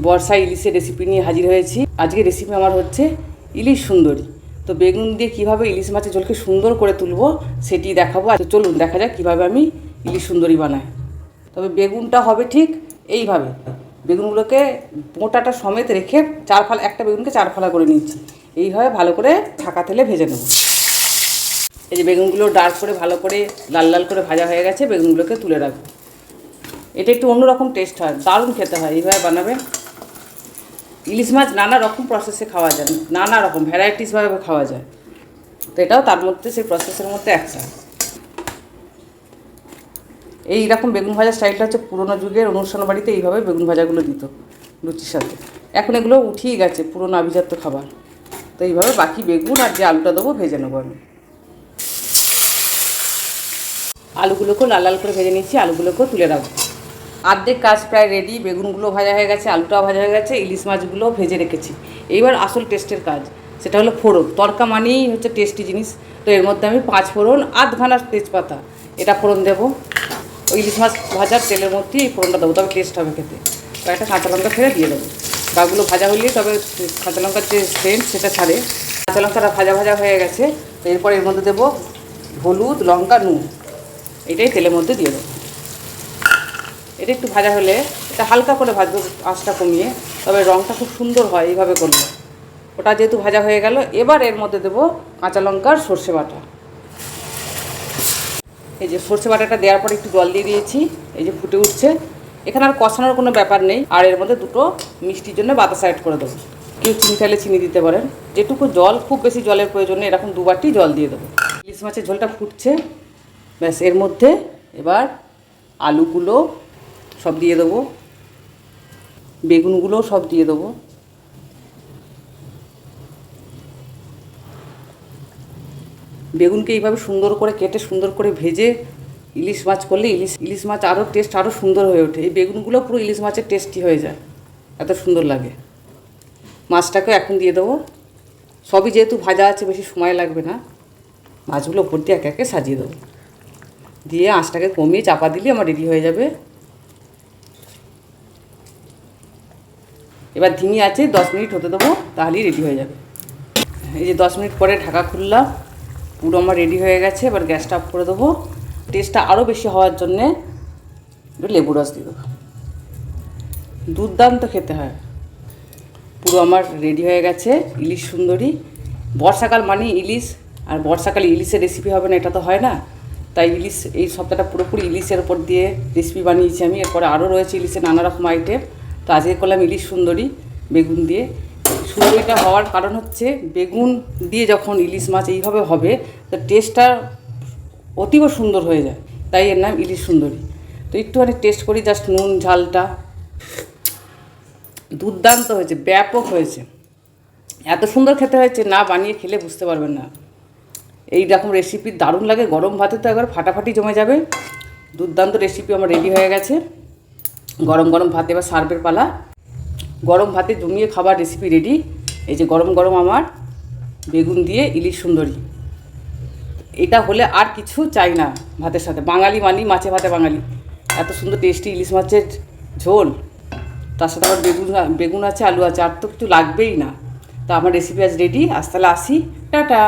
বর্ষা ইলিশের রেসিপি নিয়ে হাজির হয়েছি। আজকে রেসিপি আমার হচ্ছে ইলিশ সুন্দরী। তো বেগুন দিয়ে কীভাবে ইলিশ মাছের ঝোলকে সুন্দর করে তুলবো সেটি দেখাবো। আর চলুন দেখা যাক কীভাবে আমি ইলিশ সুন্দরী বানাই। তবে বেগুনটা হবে ঠিক এইভাবে, বেগুনগুলোকে মোটাটা সমেত রেখে একটা বেগুনকে 4 ফালা করে নিচ্ছি। এইভাবে ভালো করে ছাকা তেলে ভেজে নেব। এই যে বেগুনগুলো ডার্ক করে ভালো করে লাল লাল করে ভাজা হয়ে গেছে, বেগুনগুলোকে তুলে রাখবো। এটা একটু অন্যরকম টেস্ট হয়, দারুণ খেতে হয়। এইভাবে বানাবে। ইলিশ মাছ নানা রকম প্রসেসে খাওয়া যায়, নানা রকম ভ্যারাইটিসভাবে খাওয়া যায়। তো এটাও তার মধ্যে সেই প্রসেসের মধ্যে একটা। এইরকম বেগুন ভাজা স্টাইলটা হচ্ছে পুরোনো যুগের অনুষ্ঠান বাড়িতে এইভাবে বেগুন ভাজাগুলো দিত লুচির সাথে। এখন এগুলো উঠিয়ে গেছে, পুরোনো আভিজাত্য খাবার। তো এইভাবে বাকি বেগুন আর যে আলুটা দেবো ভেজে নেবো আমি। আলুগুলোকেও লাল লাল করে ভেজে নিচ্ছি, আলুগুলোকেও তুলে রাখবো। অর্ধেক কাজ প্রায় রেডি, বেগুনগুলো ভাজা হয়ে গেছে, আলুটাও ভাজা হয়ে গেছে, ইলিশ মাছগুলোও ভেজে রেখেছি। এইবার আসল টেস্টের কাজ, সেটা হলো ফোড়ন। তরকা মানেই হচ্ছে টেস্টি জিনিস। তো এর মধ্যে আমি 5 ফোড়ন, আধখানা তেজপাতা এটা ফোড়ন দেবো। ওই ইলিশ মাছ ভাজার তেলের মধ্যেই এই ফোড়নটা দেবো, তবে টেস্ট হবে খেতে। কয়েকটা কাঁচা লঙ্কা ফেলে দিয়ে দেবো। গাগুলো ভাজা হলেই তবে কাঁচা লঙ্কার যে সেন্ট সেটা ছাড়ে। কাঁচা লঙ্কাটা ভাজা ভাজা হয়ে গেছে। তো এরপর এর মধ্যে দেবো হলুদ, লঙ্কা, নুন। এটাই তেলের মধ্যে দিয়ে দেবো। এটা একটু ভাজা হলে এটা হালকা করে ভাজবো, আঁচটা কমিয়ে, তবে রঙটা খুব সুন্দর হয় এইভাবে করলে। ওটা যেহেতু ভাজা হয়ে গেল, এবার এর মধ্যে দেবো কাঁচা লঙ্কার সর্ষে বাটা। এই যে সর্ষে বাটাটা দেওয়ার পরে একটু জল দিয়ে দিয়েছি, এই যে ফুটে উঠছে। এখানে আর কষানোর কোনো ব্যাপার নেই। আর এর মধ্যে দুটো মিষ্টির জন্য বাতাসা অ্যাড করে দেবো। কেউ চিনি চাইলে চিনি দিতে পারেন। যেটুকু জল, খুব বেশি জলের প্রয়োজন নেই, এরকম 2 বাটি জল দিয়ে দেবো। ইলিশ মাছের ঝোলটা ফুটছে, ব্যাস। এর মধ্যে এবার আলুগুলো সব দিয়ে দেবো, বেগুনগুলো সব দিয়ে দেবো। বেগুনকে এইভাবে সুন্দর করে কেটে সুন্দর করে ভেজে ইলিশ মাছ করলে ইলিশ মাছ আরও টেস্ট আরও সুন্দর হয়ে ওঠে। এই বেগুনগুলো পুরো ইলিশ মাছের টেস্টি হয়ে যায়, এত সুন্দর লাগে। মাছটাকেও এখন দিয়ে দেবো। সবই যেহেতু ভাজা আছে, বেশি সময় লাগবে না। মাছগুলো ওপর দিয়ে একে একে সাজিয়ে দেবো, দিয়ে আঁচটাকে কমিয়ে চাপা দিলে আমার রেডি হয়ে যাবে। এবার ধিমি আছে 10 মিনিট হতে দেবো, তাহলেই রেডি হয়ে যাবে। এই যে 10 মিনিট পরে ঢাকা খুললাম, পুরো আমার রেডি হয়ে গেছে। এবার গ্যাসটা অফ করে দেবো। টেস্টটা আরও বেশি হওয়ার জন্যে একটু লেবু রস দিয়ে দেবো। দুর্দান্ত খেতে হয়। পুরো আমার রেডি হয়ে গেছে ইলিশ সুন্দরী। বর্ষাকাল মানে ইলিশ, আর বর্ষাকালে ইলিশের রেসিপি হবে না এটা তো হয় না। তাই ইলিশ এই সপ্তাহটা পুরোপুরি ইলিশের ওপর দিয়ে রেসিপি বানিয়েছি আমি। এরপরে আরও রয়েছে ইলিশের নানা রকম আইটেম। তো আজকে করলাম ইলিশ সুন্দরী বেগুন দিয়ে। সুন্দরীটা হওয়ার কারণ হচ্ছে বেগুন দিয়ে যখন ইলিশ মাছ এইভাবে হবে, তো টেস্টটা অতীব সুন্দর হয়ে যায়, তাই এর নাম ইলিশ সুন্দরী। তো একটুখানি টেস্ট করি, জাস্ট নুন ঝালটা। দুর্দান্ত হয়েছে, ব্যাপক হয়েছে, এত সুন্দর খেতে হয়েছে, না বানিয়ে খেলে বুঝতে পারবেন না। এই রকম রেসিপি দারুণ লাগে, গরম ভাতে তো একবার ফাটাফাটি জমে যাবে। দুর্দান্ত রেসিপি আমার রেডি হয়ে গেছে। গরম গরম ভাতে এবার সার্ভের পালা। গরম ভাতে জমিয়ে খাবার রেসিপি রেডি। এই যে গরম গরম আমার বেগুন দিয়ে ইলিশ সুন্দরী। এটা হলে আর কিছু চাই না ভাতের সাথে। বাঙালি মানি মাছে ভাতে বাঙালি। এত সুন্দর টেস্টি ইলিশ মাছের ঝোল, তার সাথে আবার বেগুন আছে, আলু আছে, আর তো কিছু লাগবেই না। তো আমার রেসিপি আজ রেডি। আজ তাহলে আসি, টাটা।